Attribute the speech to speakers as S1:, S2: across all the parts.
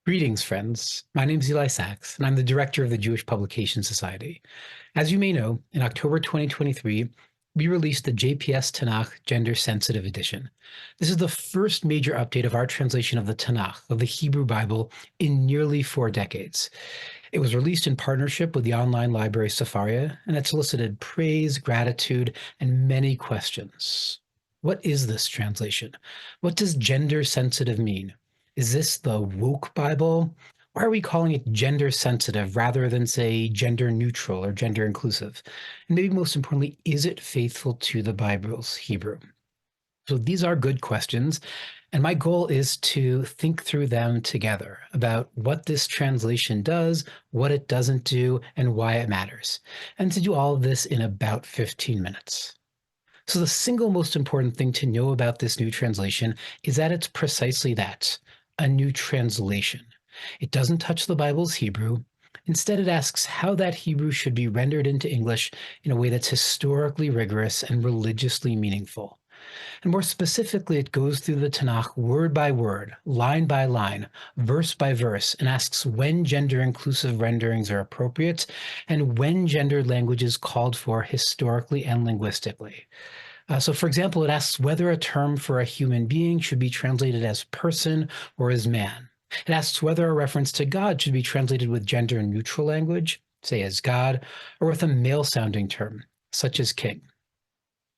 S1: Greetings, friends. My name is Elias Sacks, and I'm the director of the Jewish Publication Society. As you may know, in October 2023, we released the JPS Tanakh Gender Sensitive Edition. This is the first major update of our translation of the Tanakh, of the Hebrew Bible, in nearly 4 decades. It was released in partnership with the online library Sepharia, and it solicited praise, gratitude, and many questions. What is this translation? What does gender sensitive mean? Is this the woke Bible? Why are we calling it gender sensitive rather than, say, gender neutral or gender inclusive? And maybe most importantly, is it faithful to the Bible's Hebrew? So these are good questions. And my goal is to think through them together about what this translation does, what it doesn't do, and why it matters. And to do all of this in about 15 minutes. So the single most important thing to know about this new translation is that it's precisely that, a new translation. It doesn't touch the Bible's Hebrew. Instead, it asks how that Hebrew should be rendered into English in a way that's historically rigorous and religiously meaningful. And more specifically, it goes through the Tanakh word by word, line by line, verse by verse, and asks when gender inclusive renderings are appropriate and when gendered language is called for historically and linguistically. So, for example, it asks whether a term for a human being should be translated as person or as man. It asks whether a reference to God should be translated with gender neutral language, say as God, or with a male sounding term, such as king.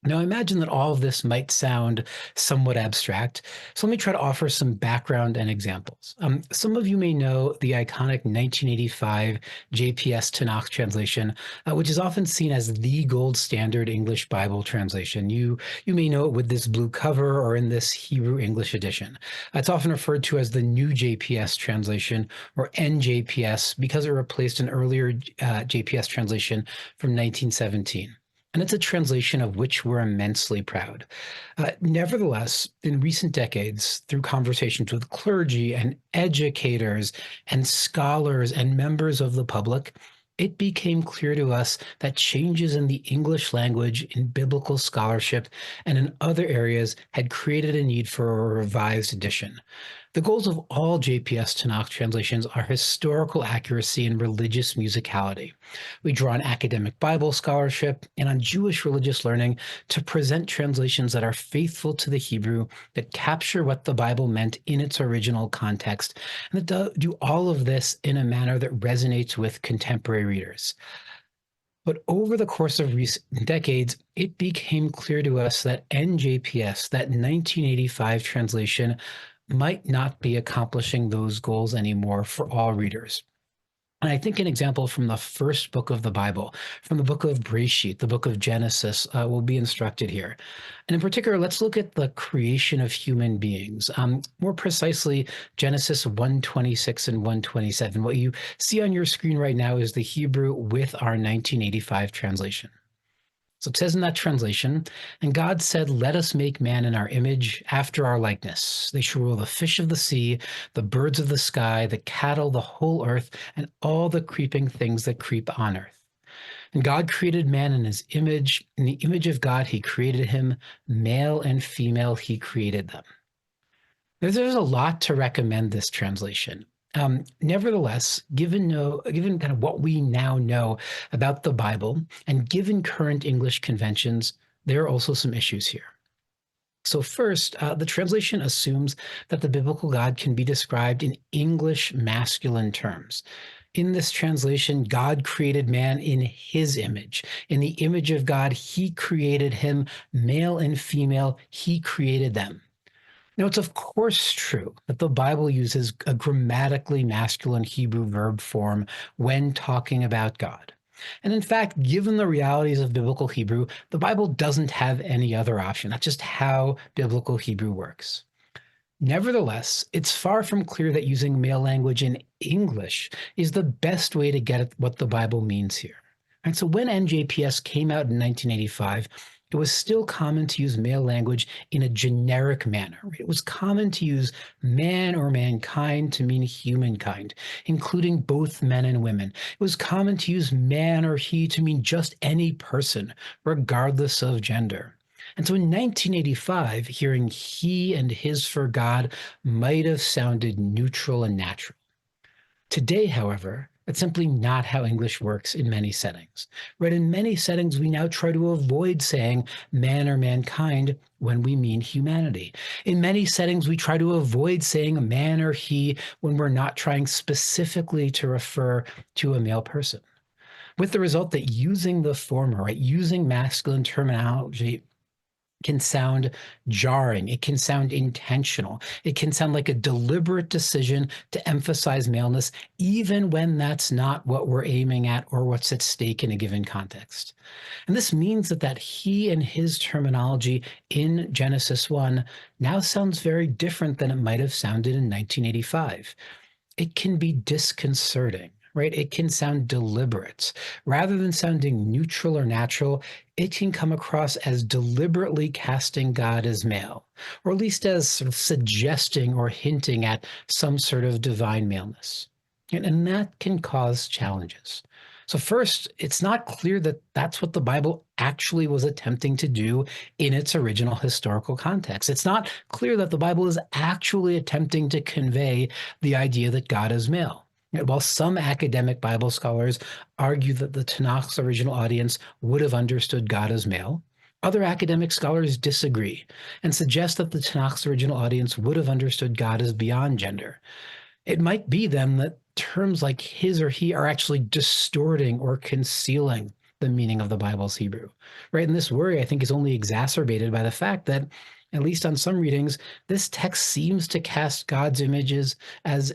S1: Now, I imagine that all of this might sound somewhat abstract, so let me try to offer some background and examples. Some of you may know the iconic 1985 JPS TANAKH translation, which is often seen as the gold standard English Bible translation. You may know it with this blue cover or in this Hebrew English edition. It's often referred to as the new JPS translation or NJPS because it replaced an earlier JPS translation from 1917. And it's a translation of which we're immensely proud. Nevertheless, in recent decades, through conversations with clergy and educators and scholars and members of the public, it became clear to us that changes in the English language in biblical scholarship and in other areas had created a need for a revised edition. The goals of all JPS Tanakh translations are historical accuracy and religious musicality. We draw on academic Bible scholarship and on Jewish religious learning to present translations that are faithful to the Hebrew, that capture what the Bible meant in its original context, and that do all of this in a manner that resonates with contemporary readers. But over the course of recent decades, it became clear to us that NJPS, that 1985 translation, might not be accomplishing those goals anymore for all readers. And I think an example from the first book of the Bible, from the book of Breshit, the book of Genesis, will be instructed here. And in particular, let's look at the creation of human beings. More precisely, Genesis 1:26 and 1:27. What you see on your screen right now is the Hebrew with our 1985 translation. So it says in that translation, and God said, let us make man in our image, after our likeness. They shall rule the fish of the sea, the birds of the sky, the cattle, the whole earth, and all the creeping things that creep on earth. And God created man in his image. In the image of God, he created him. Male and female, he created them. There's a lot to recommend this translation. Nevertheless, given kind of what we now know about the Bible and given current English conventions, there are also some issues here. So first, the translation assumes that the biblical God can be described in English masculine terms. In this translation, God created man in his image. In the image of God, he created him, male and female, he created them. Now, it's of course true that the Bible uses a grammatically masculine Hebrew verb form when talking about God. And in fact, given the realities of biblical Hebrew, the Bible doesn't have any other option. That's just how biblical Hebrew works. Nevertheless, it's far from clear that using male language in English is the best way to get at what the Bible means here. And so when NJPS came out in 1985, it was still common to use male language in a generic manner. It was common to use man or mankind to mean humankind, including both men and women. It was common to use man or he to mean just any person, regardless of gender. And so in 1985, hearing he and his for God might have sounded neutral and natural. Today, however, that's simply not how English works in many settings. Right? In many settings, we now try to avoid saying man or mankind when we mean humanity. In many settings, we try to avoid saying man or he when we're not trying specifically to refer to a male person. With the result that using the former, right, using masculine terminology can sound jarring. It can sound intentional. It can sound like a deliberate decision to emphasize maleness, even when that's not what we're aiming at or what's at stake in a given context. And this means that he and his terminology in Genesis 1 now sounds very different than it might have sounded in 1985. It can be disconcerting, right? It can sound deliberate. Rather than sounding neutral or natural, it can come across as deliberately casting God as male, or at least as sort of suggesting or hinting at some sort of divine maleness. And that can cause challenges. So, first, it's not clear that that's what the Bible actually was attempting to do in its original historical context. It's not clear that the Bible is actually attempting to convey the idea that God is male. While some academic Bible scholars argue that the Tanakh's original audience would have understood God as male, other academic scholars disagree and suggest that the Tanakh's original audience would have understood God as beyond gender. It might be then that terms like his or he are actually distorting or concealing the meaning of the Bible's Hebrew, right? And this worry, I think, is only exacerbated by the fact that, at least on some readings, this text seems to cast God's image as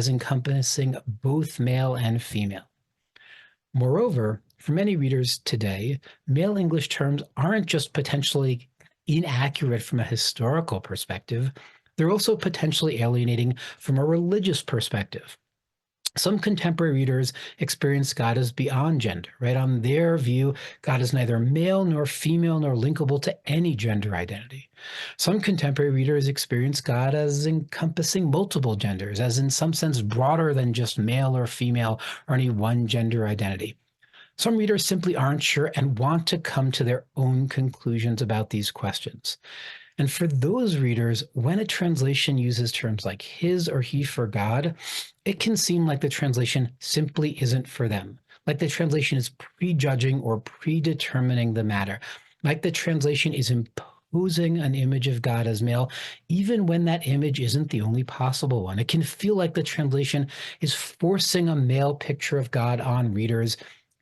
S1: encompassing both male and female. Moreover, for many readers today, male English terms aren't just potentially inaccurate from a historical perspective, they're also potentially alienating from a religious perspective. Some contemporary readers experience God as beyond gender, right? On their view, God is neither male nor female nor linkable to any gender identity. Some contemporary readers experience God as encompassing multiple genders, as in some sense broader than just male or female or any one gender identity. Some readers simply aren't sure and want to come to their own conclusions about these questions. And for those readers, when a translation uses terms like his or he for God, it can seem like the translation simply isn't for them, like the translation is prejudging or predetermining the matter, like the translation is imposing an image of God as male, even when that image isn't the only possible one. It can feel like the translation is forcing a male picture of God on readers,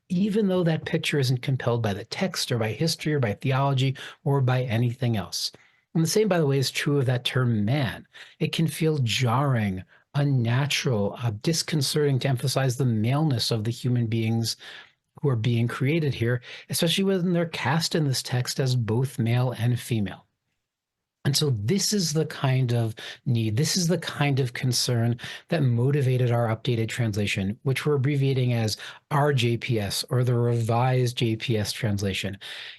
S1: even though that picture isn't compelled by the text or by history or by theology or by anything else. And the same, by the way, is true of that term man. It can feel jarring, unnatural, disconcerting to emphasize the maleness of the human beings who are being created here, especially when they're cast in this text as both male and female. And so this is the kind of need, this is the kind of concern that motivated our updated translation, which we're abbreviating as RJPS, or the Revised JPS translation.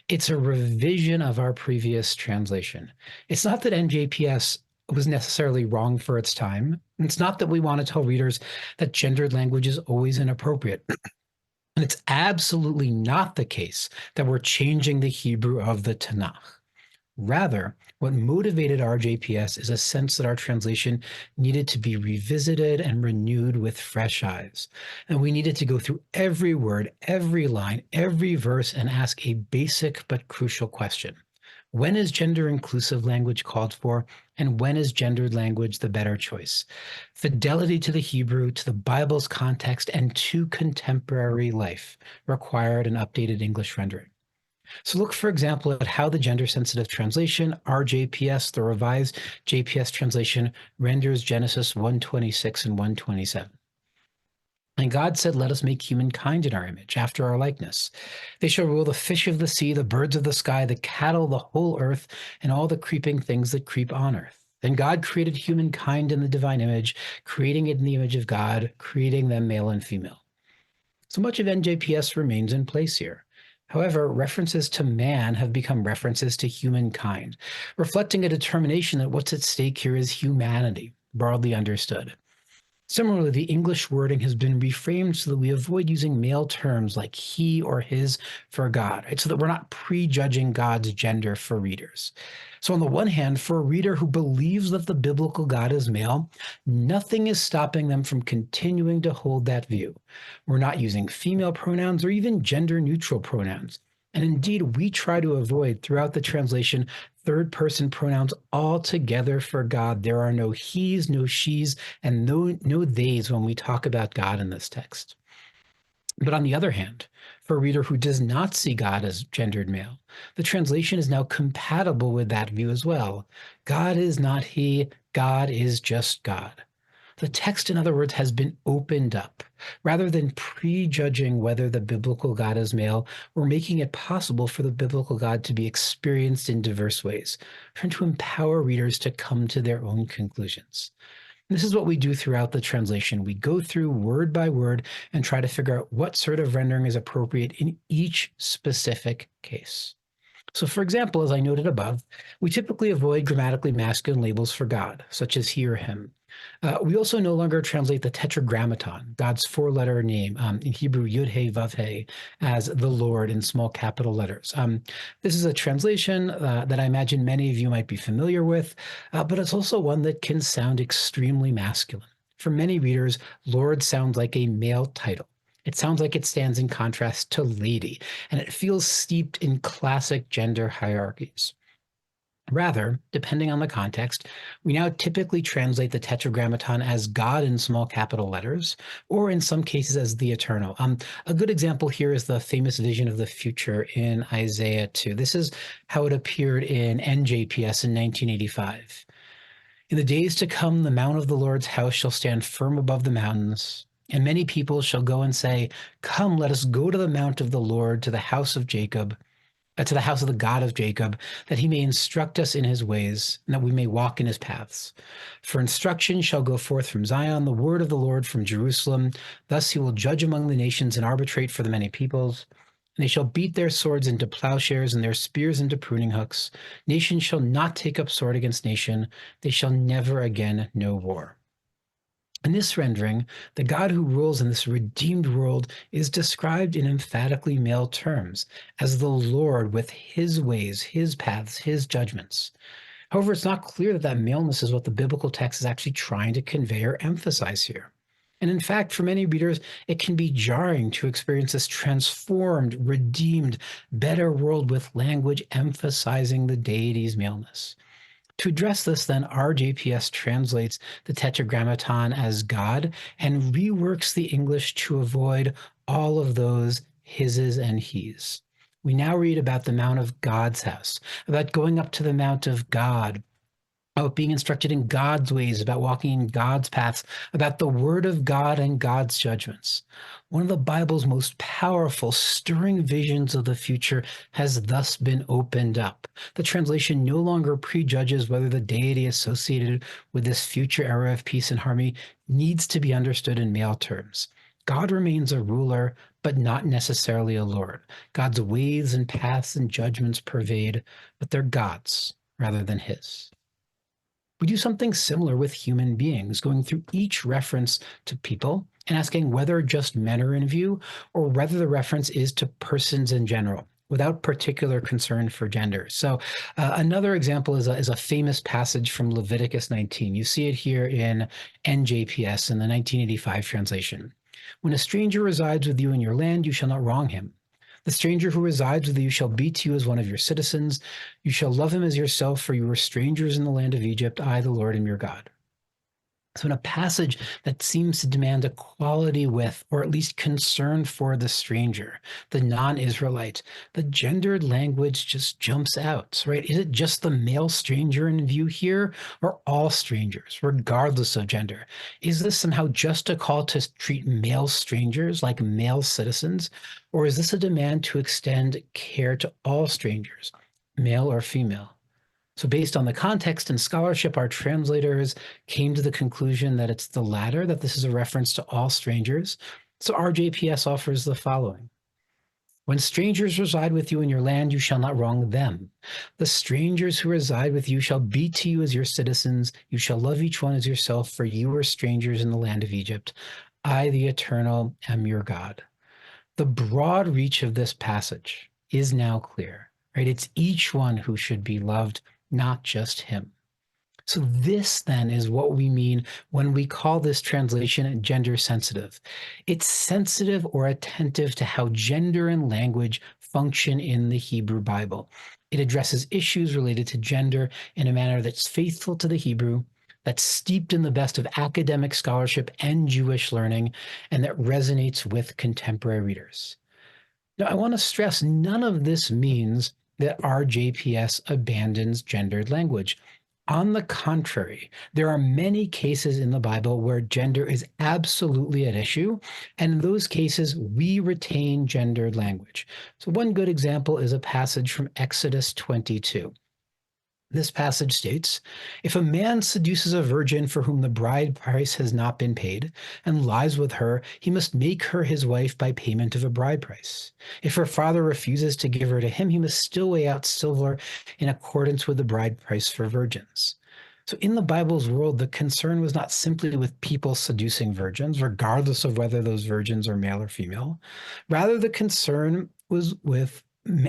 S1: It's a revision of our previous translation. It's not that NJPS was necessarily wrong for its time. It's not that we want to tell readers that gendered language is always inappropriate. And it's absolutely not the case that we're changing the Hebrew of the Tanakh. Rather, what motivated our JPS is a sense that our translation needed to be revisited and renewed with fresh eyes. And we needed to go through every word, every line, every verse, and ask a basic but crucial question. When is gender-inclusive language called for, and when is gendered language the better choice? Fidelity to the Hebrew, to the Bible's context, and to contemporary life required an updated English rendering. So look, for example, at how the gender-sensitive translation, RJPS, the Revised JPS translation, renders Genesis 1:26 and 1:27. And God said, let us make humankind in our image, after our likeness. They shall rule the fish of the sea, the birds of the sky, the cattle, the whole earth, and all the creeping things that creep on earth. Then God created humankind in the divine image, creating it in the image of God, creating them male and female. So much of NJPS remains in place here. However, references to man have become references to humankind, reflecting a determination that what's at stake here is humanity, broadly understood. Similarly, the English wording has been reframed so that we avoid using male terms like he or his for God, right? So that we're not prejudging God's gender for readers. So, on the one hand, for a reader who believes that the biblical God is male, nothing is stopping them from continuing to hold that view. We're not using female pronouns or even gender neutral pronouns. And indeed, we try to avoid throughout the translation third person pronouns altogether for God. There are no he's, no she's, and no theys when we talk about God in this text. But on the other hand, for a reader who does not see God as gendered male, the translation is now compatible with that view as well. God is not he, God is just God. The text, in other words, has been opened up. Rather than prejudging whether the biblical God is male, we're making it possible for the biblical God to be experienced in diverse ways, trying to empower readers to come to their own conclusions. This is what we do throughout the translation. We go through word by word and try to figure out what sort of rendering is appropriate in each specific case. So, for example, as I noted above, we typically avoid grammatically masculine labels for God, such as he or him. We also no longer translate the tetragrammaton, God's four-letter name, in Hebrew Yud He Vav He, as the Lord in small capital letters. This is a translation that I imagine many of you might be familiar with, but it's also one that can sound extremely masculine. For many readers, Lord sounds like a male title. It sounds like it stands in contrast to lady, and it feels steeped in classic gender hierarchies. Rather, depending on the context, we now typically translate the tetragrammaton as God in small capital letters, or in some cases as the eternal. A good example here is the famous vision of the future in Isaiah 2. This is how it appeared in NJPS in 1985. In the days to come, the mount of the Lord's house shall stand firm above the mountains, and many people shall go and say, come, let us go to the mount of the Lord, to the house of Jacob, to the house of the God of Jacob, that he may instruct us in his ways, and that we may walk in his paths. For instruction shall go forth from Zion, the word of the Lord from Jerusalem. Thus he will judge among the nations and arbitrate for the many peoples. And they shall beat their swords into plowshares and their spears into pruning hooks. Nation shall not take up sword against nation. They shall never again know war. In this rendering, the God who rules in this redeemed world is described in emphatically male terms as the Lord with his ways, his paths, his judgments. However, it's not clear that that maleness is what the biblical text is actually trying to convey or emphasize here. And in fact, for many readers, it can be jarring to experience this transformed, redeemed, better world with language emphasizing the deity's maleness. To address this, then, our JPS translates the tetragrammaton as God and reworks the English to avoid all of those hises and he's. We now read about the Mount of God's house, about going up to the Mount of God, about being instructed in God's ways, about walking in God's paths, about the word of God and God's judgments. One of the Bible's most powerful, stirring visions of the future has thus been opened up. The translation no longer prejudges whether the deity associated with this future era of peace and harmony needs to be understood in male terms. God remains a ruler, but not necessarily a lord. God's ways and paths and judgments pervade, but they're God's rather than his. We do something similar with human beings, going through each reference to people and asking whether just men are in view or whether the reference is to persons in general, without particular concern for gender. So another example is a famous passage from Leviticus 19. You see it here in NJPS in the 1985 translation. When a stranger resides with you in your land, you shall not wrong him. The stranger who resides with you shall be to you as one of your citizens. You shall love him as yourself, for you were strangers in the land of Egypt. I, the Lord, am your God. So in a passage that seems to demand equality with, or at least concern for the stranger, the non-Israelite, the gendered language just jumps out, right? Is it just the male stranger in view here, or all strangers, regardless of gender? Is this somehow just a call to treat male strangers like male citizens, or is this a demand to extend care to all strangers, male or female? So based on the context and scholarship, our translators came to the conclusion that it's the latter, that this is a reference to all strangers. So our JPS offers the following. When strangers reside with you in your land, you shall not wrong them. The strangers who reside with you shall be to you as your citizens. You shall love each one as yourself, for you are strangers in the land of Egypt. I, the Eternal, am your God. The broad reach of this passage is now clear, right? It's each one who should be loved, not just him. So this then is what we mean when we call this translation gender sensitive. It's sensitive or attentive to how gender and language function in the Hebrew Bible. It addresses issues related to gender in a manner that's faithful to the Hebrew, that's steeped in the best of academic scholarship and Jewish learning, and that resonates with contemporary readers. Now, I want to stress none of this means that our JPS abandons gendered language. On the contrary, there are many cases in the Bible where gender is absolutely at issue, and in those cases, we retain gendered language. So, one good example is a passage from Exodus 22. This passage states, if a man seduces a virgin for whom the bride price has not been paid and lies with her, he must make her his wife by payment of a bride price. If her father refuses to give her to him, he must still weigh out silver in accordance with the bride price for virgins. So in the Bible's world, the concern was not simply with people seducing virgins, regardless of whether those virgins are male or female. Rather, the concern was with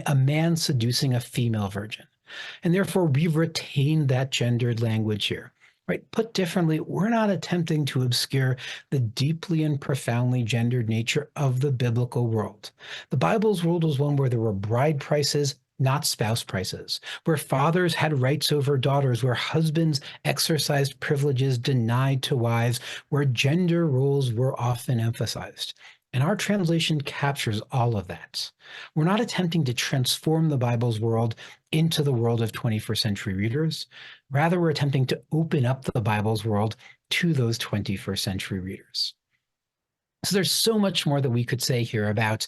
S1: a man seducing a female virgin. And therefore, we've retained that gendered language here. Right? Put differently, we're not attempting to obscure the deeply and profoundly gendered nature of the biblical world. The Bible's world was one where there were bride prices, not spouse prices, where fathers had rights over daughters, where husbands exercised privileges denied to wives, where gender roles were often emphasized. And our translation captures all of that. We're not attempting to transform the Bible's world into the world of 21st century readers. Rather, we're attempting to open up the Bible's world to those 21st century readers. So there's so much more that we could say here about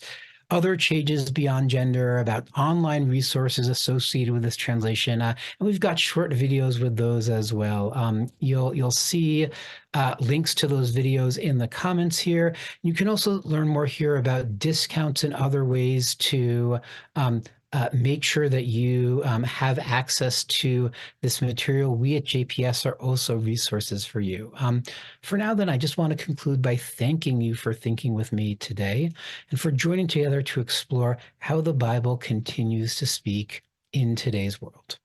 S1: other changes beyond gender, about online resources associated with this translation, and we've got short videos with those as well. You'll see links to those videos in the comments here. You can also learn more here about discounts and other ways to make sure that you have access to this material. We at JPS are also resources for you. For now, then, I just want to conclude by thanking you for thinking with me today and for joining together to explore how the Bible continues to speak in today's world.